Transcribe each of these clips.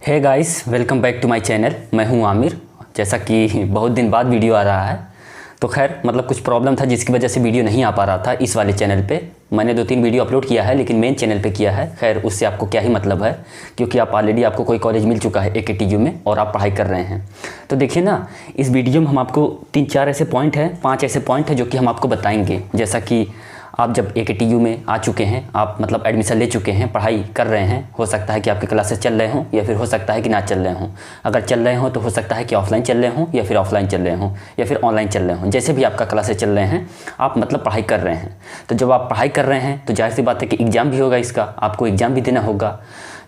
Hey guys, welcome back to my channel. मैं हूं आमिर। जैसा कि बहुत दिन बाद वीडियो आ रहा है, तो खैर मतलब कुछ प्रॉब्लम था जिसकी वजह से वीडियो नहीं आ पा रहा था इस वाले चैनल पे। मैंने 2-3 वीडियो अपलोड किया है लेकिन मेन चैनल पे किया है। खैर उससे आपको क्या ही मतलब है, क्योंकि आप ऑलरेडी आपको कोई कॉलेज मिल चुका है AKTU में और आप पढ़ाई कर रहे हैं। तो देखिए ना, इस वीडियो में हम आपको 3-4 ऐसे पॉइंट हैं, 5 ऐसे पॉइंट हैं जो कि हम आपको बताएंगे। जैसा कि आप जब AKTU में आ चुके हैं, आप मतलब एडमिशन ले चुके हैं, पढ़ाई कर रहे हैं, हो सकता है कि आपके क्लासेस चल रहे हों या फिर हो सकता है कि ना चल रहे हों। अगर चल रहे हों तो हो सकता है कि ऑफलाइन चल रहे हों या फिर ऑफलाइन चल रहे हों या फिर ऑनलाइन चल रहे हों। जैसे भी आपका क्लासेस चल रहे हैं, आप मतलब पढ़ाई कर रहे हैं। तो जब आप पढ़ाई कर रहे हैं तो जाहिर सी बात है कि एग्ज़ाम भी होगा, इसका आपको एग्ज़ाम भी देना होगा।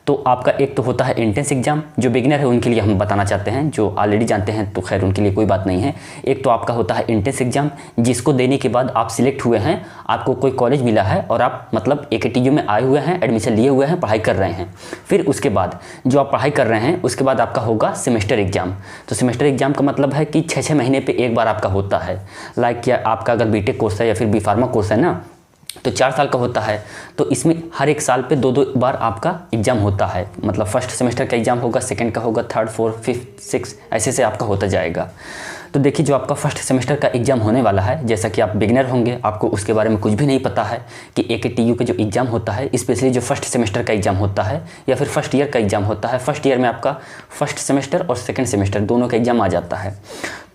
तो आपका एक तो होता है एंट्रेंस एग्ज़ाम, जो बिगिनर है उनके लिए हम बताना चाहते हैं, जो ऑलरेडी जानते हैं तो खैर उनके लिए कोई बात नहीं है। एक तो आपका होता है एंट्रेंस एग्ज़ाम, जिसको देने के बाद आप सिलेक्ट हुए हैं, आपको कोई कॉलेज मिला है और आप मतलब AKTU में आए हुए हैं, एडमिशन लिए हुए हैं, पढ़ाई कर रहे हैं। फिर उसके बाद जो आप पढ़ाई कर रहे हैं उसके बाद आपका होगा सेमेस्टर एग्ज़ाम। तो सेमेस्टर एग्ज़ाम का मतलब है कि 6-6 महीने पर एक बार आपका होता है। लाइक क्या आपका अगर BTech कोर्स है या फिर B.Pharma कोर्स है ना, तो 4 साल का होता है। तो इसमें हर एक साल पे 2-2 बार आपका एग्ज़ाम होता है। मतलब फर्स्ट सेमेस्टर का एग्ज़ाम होगा, सेकंड का होगा, थर्ड, फोर्थ, फिफ्थ, सिक्स, ऐसे से आपका होता जाएगा। तो देखिए, जो आपका फर्स्ट सेमेस्टर का एग्ज़ाम होने वाला है, जैसा कि आप बिगिनर होंगे, आपको उसके बारे में कुछ भी नहीं पता है कि AKTU का जो एग्ज़ाम होता है, स्पेशली जो फर्स्ट सेमेस्टर का एग्ज़ाम होता है या फिर फर्स्ट ईयर का एग्ज़ाम होता है। फर्स्ट ईयर में आपका फर्स्ट सेमेस्टर और सेकंड सेमेस्टर दोनों का एग्ज़ाम आ जाता है।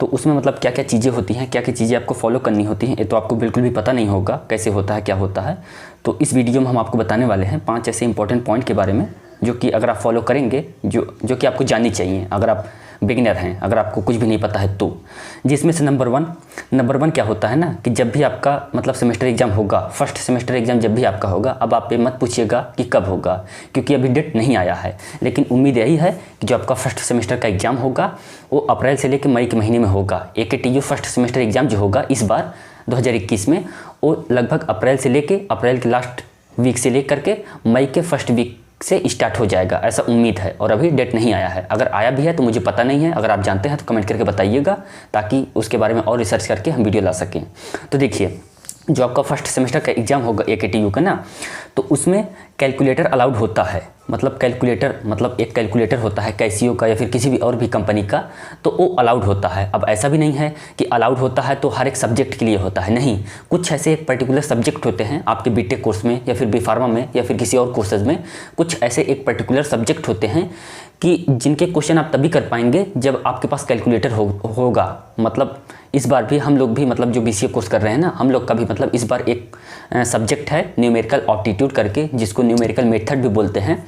तो उसमें मतलब क्या क्या चीज़ें होती हैं, क्या क्या चीज़ें आपको फॉलो करनी होती हैं, ये तो आपको बिल्कुल भी पता नहीं होगा कैसे होता है, क्या होता है। तो इस वीडियो में हम आपको बताने वाले हैं 5 ऐसे इंपॉर्टेंट पॉइंट के बारे में, जो कि अगर आप फॉलो करेंगे, जो कि आपको जाननी चाहिए अगर आप बिगिनर हैं, अगर आपको कुछ भी नहीं पता है तो। जिसमें से नंबर वन क्या होता है ना, कि जब भी आपका मतलब सेमेस्टर एग्ज़ाम होगा, फर्स्ट सेमेस्टर एग्ज़ाम जब भी आपका होगा, अब आप ये मत पूछिएगा कि कब होगा, क्योंकि अभी डेट नहीं आया है। लेकिन उम्मीद यही है कि जो आपका फर्स्ट सेमेस्टर का एग्ज़ाम होगा वो अप्रैल से लेकर मई के महीने में होगा। AKTU फर्स्ट सेमेस्टर एग्ज़ाम जो होगा इस बार 2021 में, वो लगभग अप्रैल के लास्ट वीक से लेकर के मई के फर्स्ट वीक से स्टार्ट हो जाएगा, ऐसा उम्मीद है। और अभी डेट नहीं आया है। अगर आया भी है तो मुझे पता नहीं है। अगर आप जानते हैं तो कमेंट करके बताइएगा, ताकि उसके बारे में और रिसर्च करके हम वीडियो ला सकें। तो देखिए, जो आपका फर्स्ट सेमेस्टर का एग्ज़ाम होगा AKTU का ना, तो उसमें कैलकुलेटर अलाउड होता है। मतलब कैलकुलेटर, मतलब एक कैलकुलेटर होता है कैसियो का या फिर किसी भी और भी कंपनी का, तो वो अलाउड होता है। अब ऐसा भी नहीं है कि अलाउड होता है तो हर एक सब्जेक्ट के लिए होता है, नहीं। कुछ ऐसे एक पर्टिकुलर सब्जेक्ट होते हैं आपके BTech कोर्स में या फिर B.Pharma में या फिर किसी और कोर्सेज में। कुछ ऐसे एक पर्टिकुलर सब्जेक्ट होते हैं कि जिनके क्वेश्चन आप तभी कर पाएंगे जब आपके पास कैलकुलेटर होगा। मतलब इस बार भी हम लोग भी मतलब जो BCA कोर्स कर रहे हैं ना, हम लोग का भी मतलब इस बार एक सब्जेक्ट है न्यूमेरिकल एप्टीट्यूड करके, जिसको न्यूमेरिकल मेथड भी बोलते हैं।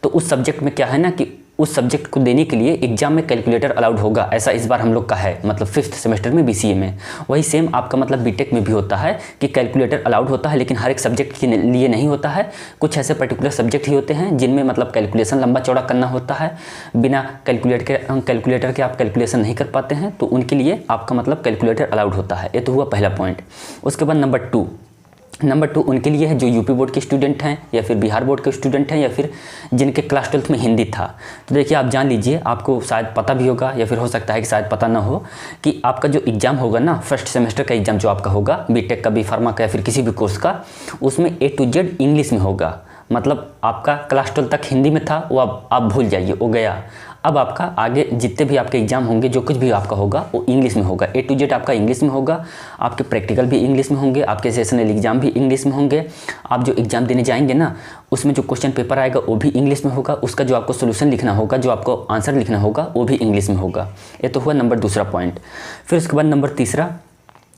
तो उस सब्जेक्ट में क्या है ना, कि उस सब्जेक्ट को देने के लिए एग्जाम में कैलकुलेटर अलाउड होगा, ऐसा इस बार हम लोग का है। मतलब 5th सेमेस्टर में BCA में। वही सेम आपका मतलब BTech में भी होता है कि कैलकुलेटर अलाउड होता है, लेकिन हर एक सब्जेक्ट के लिए नहीं होता है। कुछ ऐसे पर्टिकुलर सब्जेक्ट ही होते हैं जिनमें मतलब कैलकुलेशन लंबा चौड़ा करना होता है, बिना कैलकुलेटर के आप कैलकुलेशन नहीं कर पाते हैं, तो उनके लिए आपका मतलब कैलकुलेटर अलाउड होता है। ये तो हुआ पहला पॉइंट। उसके बाद नंबर टू उनके लिए है जो यूपी बोर्ड के स्टूडेंट हैं या फिर बिहार बोर्ड के स्टूडेंट हैं या फिर जिनके क्लास 12th में हिंदी था। तो देखिए, आप जान लीजिए, आपको शायद पता भी होगा या फिर हो सकता है कि शायद पता ना हो, कि आपका जो एग्ज़ाम होगा ना, फर्स्ट सेमेस्टर का एग्ज़ाम जो आपका होगा BTech का, B.Pharma का या फिर किसी भी कोर्स का, उसमें A to Z इंग्लिश में होगा। मतलब आपका क्लास 12 तक हिंदी में था, वो अब आप भूल जाइए, वो गया। अब आपका आगे जितने भी आपके एग्ज़ाम होंगे, जो कुछ भी आपका होगा, वो इंग्लिश में होगा। A to Z आपका इंग्लिश में होगा। आपके प्रैक्टिकल भी इंग्लिश में होंगे, आपके सेशनल एग्ज़ाम भी इंग्लिश में होंगे। आप जो एग्ज़ाम देने जाएंगे ना, उसमें जो क्वेश्चन पेपर आएगा वो भी इंग्लिश में होगा। उसका जो आपको सोल्यूशन लिखना होगा, जो आपको आंसर लिखना होगा, वो भी इंग्लिश में होगा। ये तो हुआ नंबर दूसरा पॉइंट। फिर उसके बाद नंबर तीसरा,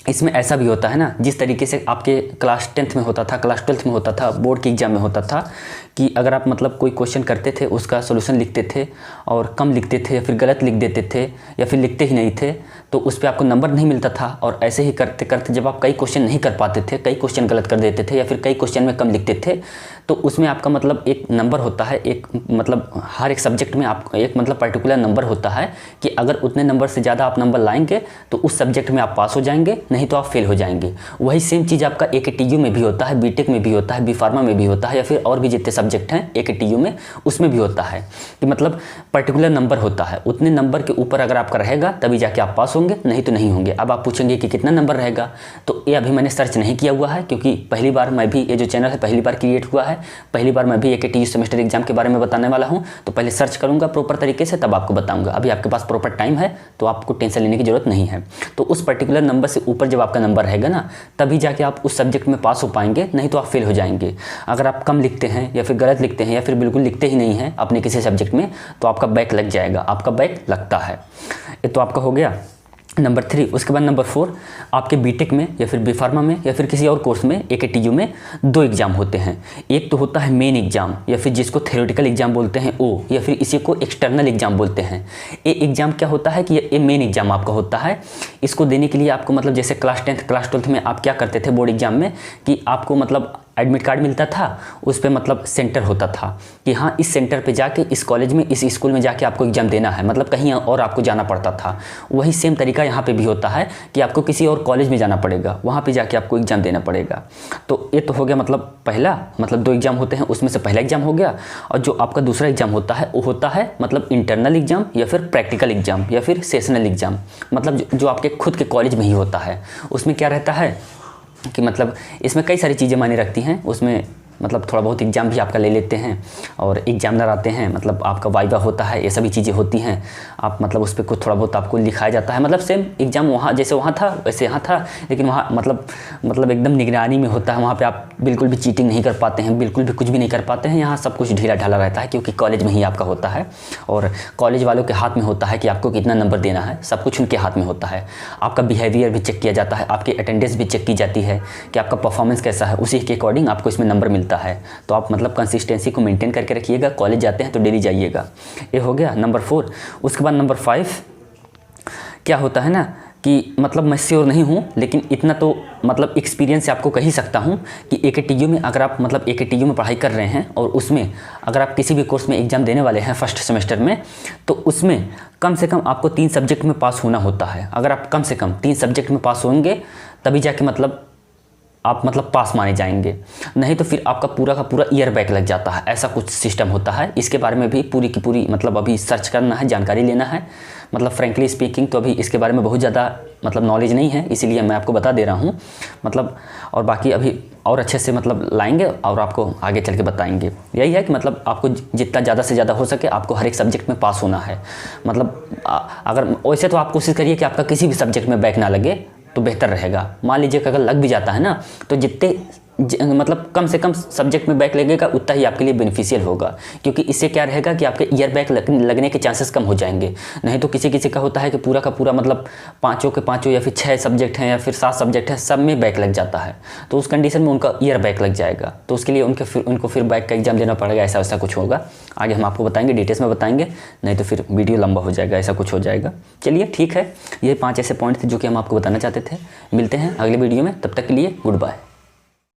इसमें ऐसा भी होता है ना, जिस तरीके से आपके क्लास 10th में होता था, क्लास 12th में होता था, बोर्ड के एग्ज़ाम में होता था, कि अगर आप मतलब कोई क्वेश्चन करते थे, उसका सॉल्यूशन लिखते थे और कम लिखते थे या फिर गलत लिख देते थे या फिर लिखते ही नहीं थे, तो उस पर आपको नंबर नहीं मिलता था। और ऐसे ही करते करते जब आप कई क्वेश्चन नहीं कर पाते थे, कई क्वेश्चन गलत कर देते थे या फिर कई क्वेश्चन में कम लिखते थे, तो उसमें आपका मतलब एक नंबर होता है, एक मतलब हर एक सब्जेक्ट में आप एक मतलब पर्टिकुलर नंबर होता है, कि अगर उतने नंबर से ज़्यादा आप नंबर लाएंगे तो उस सब्जेक्ट में आप पास हो जाएंगे, नहीं तो आप फेल हो जाएंगे। वही सेम चीज़ आपका AKTU में भी होता है, BTech में भी होता है, B.Pharma में भी होता है, या फिर और भी जितने सब्जेक्ट हैं AKTU में, उसमें भी होता है कि मतलब पर्टिकुलर नंबर होता है। उतने नंबर के ऊपर अगर आपका रहेगा तभी जाके आप पास होंगे, नहीं तो नहीं होंगे। अब आप पूछेंगे कि कितना नंबर रहेगा, तो ये अभी मैंने सर्च नहीं किया हुआ है, क्योंकि पहली बार मैं भी, ये जो चैनल है पहली बार क्रिएट हुआ है, पहली बार मैं भी AKTU सेमेस्टर एग्जाम के बारे में बताने वाला हूँ, तो पहले सर्च करूँगा प्रॉपर तरीके से, तब आपको बताऊँगा। अभी आपके पास प्रॉपर टाइम है तो आपको टेंशन लेने की जरूरत नहीं है। तो उस पर्टिकुलर नंबर से ऊपर जब आपका नंबर रहेगा ना, तभी जाके आप उस सब्जेक्ट में पास हो पाएंगे, नहीं तो आप फेल हो जाएंगे। अगर आप कम लिखते हैं या फिर गलत लिखते हैं या फिर बिल्कुल लिखते ही नहीं हैं अपने किसी सब्जेक्ट में, तो आपका बैक लग जाएगा, आपका बैक लगता है। ये तो आपका हो गया नंबर 3। उसके बाद नंबर 4, आपके बीटेक में या फिर B.Pharma में या फिर किसी और कोर्स में AKTU में 2 एग्ज़ाम होते हैं। एक तो होता है मेन एग्ज़ाम या फिर जिसको थ्योरेटिकल एग्ज़ाम बोलते हैं ओ, या फिर इसी को एक्सटर्नल एग्ज़ाम बोलते हैं। ये एग्ज़ाम क्या होता है कि ये मेन एग्ज़ाम आपका होता है। इसको देने के लिए आपको मतलब जैसे क्लास 10th क्लास 12th में आप क्या करते थे बोर्ड एग्ज़ाम में कि आपको मतलब एडमिट कार्ड मिलता था, उस पे मतलब सेंटर होता था कि हाँ इस सेंटर पे जाके इस कॉलेज में इस स्कूल में जाके आपको एग्ज़ाम देना है, मतलब कहीं और आपको जाना पड़ता था। वही सेम तरीका यहाँ पे भी होता है कि आपको किसी और कॉलेज में जाना पड़ेगा, वहाँ पे जाके आपको एग्ज़ाम देना पड़ेगा। तो ये तो हो गया मतलब पहला, मतलब 2 एग्ज़ाम होते हैं, उसमें से पहला एग्ज़ाम हो गया। और जो आपका दूसरा एग्ज़ाम होता है वो होता है मतलब इंटरनल एग्ज़ाम या फिर प्रैक्टिकल एग्ज़ाम या फिर सेशनल एग्ज़ाम, मतलब जो आपके खुद के कॉलेज में ही होता है। उसमें क्या रहता है कि मतलब इसमें कई सारी चीज़ें मायने रखती हैं। उसमें मतलब थोड़ा बहुत एग्ज़ाम भी आपका ले लेते हैं और एग्जामिनर आते हैं, मतलब आपका वाइवा होता है, ये सभी चीज़ें होती हैं। आप मतलब उस पर कुछ थोड़ा बहुत आपको लिखाया जाता है, मतलब सेम एग्ज़ाम वहाँ जैसे वहाँ था वैसे यहाँ था, लेकिन वहाँ मतलब एकदम निगरानी में होता है। वहाँ पे आप बिल्कुल भी चीटिंग नहीं कर पाते हैं, बिल्कुल भी कुछ भी नहीं कर पाते हैं। यहाँ सब कुछ ढीला ढाला रहता है क्योंकि कॉलेज में ही आपका होता है और कॉलेज वालों के हाथ में होता है कि आपको कितना नंबर देना है, सब कुछ उनके हाथ में होता है। आपका बिहेवियर भी चेक किया जाता है, आपकी अटेंडेंस भी चेक की जाती है कि आपका परफॉर्मेंस कैसा है, उसी के अकॉर्डिंग आपको इसमें नंबर मिलता है। तो आप मतलब कंसिस्टेंसी को मेंटेन करके रखिएगा। कॉलेज जाते हैं तो डेली जाइएगा। ये हो गया नंबर 4। उसके बाद नंबर 5 क्या होता है ना कि मतलब मैं श्योर नहीं हूँ, लेकिन इतना तो मतलब एक्सपीरियंस से आपको कह ही सकता हूँ कि AKTU में अगर आप मतलब AKTU में पढ़ाई कर रहे हैं और उसमें अगर आप किसी भी कोर्स में एग्ज़ाम देने वाले हैं फर्स्ट सेमेस्टर में, तो उसमें कम से कम आपको 3 सब्जेक्ट में पास होना होता है। अगर आप कम से कम 3 सब्जेक्ट में पास होंगे तभी जाके मतलब आप मतलब पास माने जाएंगे, नहीं तो फिर आपका पूरा का पूरा ईयर बैक लग जाता है। ऐसा कुछ सिस्टम होता है। इसके बारे में भी पूरी की पूरी मतलब अभी सर्च करना है, जानकारी लेना है। मतलब फ्रेंकली स्पीकिंग तो अभी इसके बारे में बहुत ज़्यादा मतलब नॉलेज नहीं है, इसीलिए मैं आपको बता दे रहा हूँ मतलब। और बाकी अभी और अच्छे से मतलब लाएंगे और आपको आगे चल के बताएंगे। यही है कि मतलब आपको जितना ज़्यादा से ज़्यादा हो सके आपको हर एक सब्जेक्ट में पास होना है। मतलब अगर वैसे तो आप कोशिश करिए कि आपका किसी भी सब्जेक्ट में बैक ना लगे तो बेहतर रहेगा। मान लीजिए कि अगर लग भी जाता है ना, तो जितने मतलब कम से कम सब्जेक्ट में बैक लगेगा उतना ही आपके लिए बेनिफिशियल होगा, क्योंकि इससे क्या रहेगा कि आपके ईयर बैक लगने के चांसेस कम हो जाएंगे। नहीं तो किसी किसी का होता है कि पूरा का पूरा मतलब 5 के 5 या फिर 6 सब्जेक्ट हैं या फिर 7 सब्जेक्ट हैं, सब में बैक लग जाता है। तो उस कंडीशन में उनका ईयर बैक लग जाएगा, तो उसके लिए उनको फिर बैक का एग्जाम देना पड़ेगा। ऐसा वैसा कुछ होगा, आगे हम आपको बताएंगे, डिटेल्स में बताएंगे, नहीं तो फिर वीडियो लंबा हो जाएगा, ऐसा कुछ हो जाएगा। चलिए ठीक है, ये 5 ऐसे पॉइंट थे जो कि हम आपको बताना चाहते थे। मिलते हैं अगले वीडियो में, तब तक के लिए गुड बाय।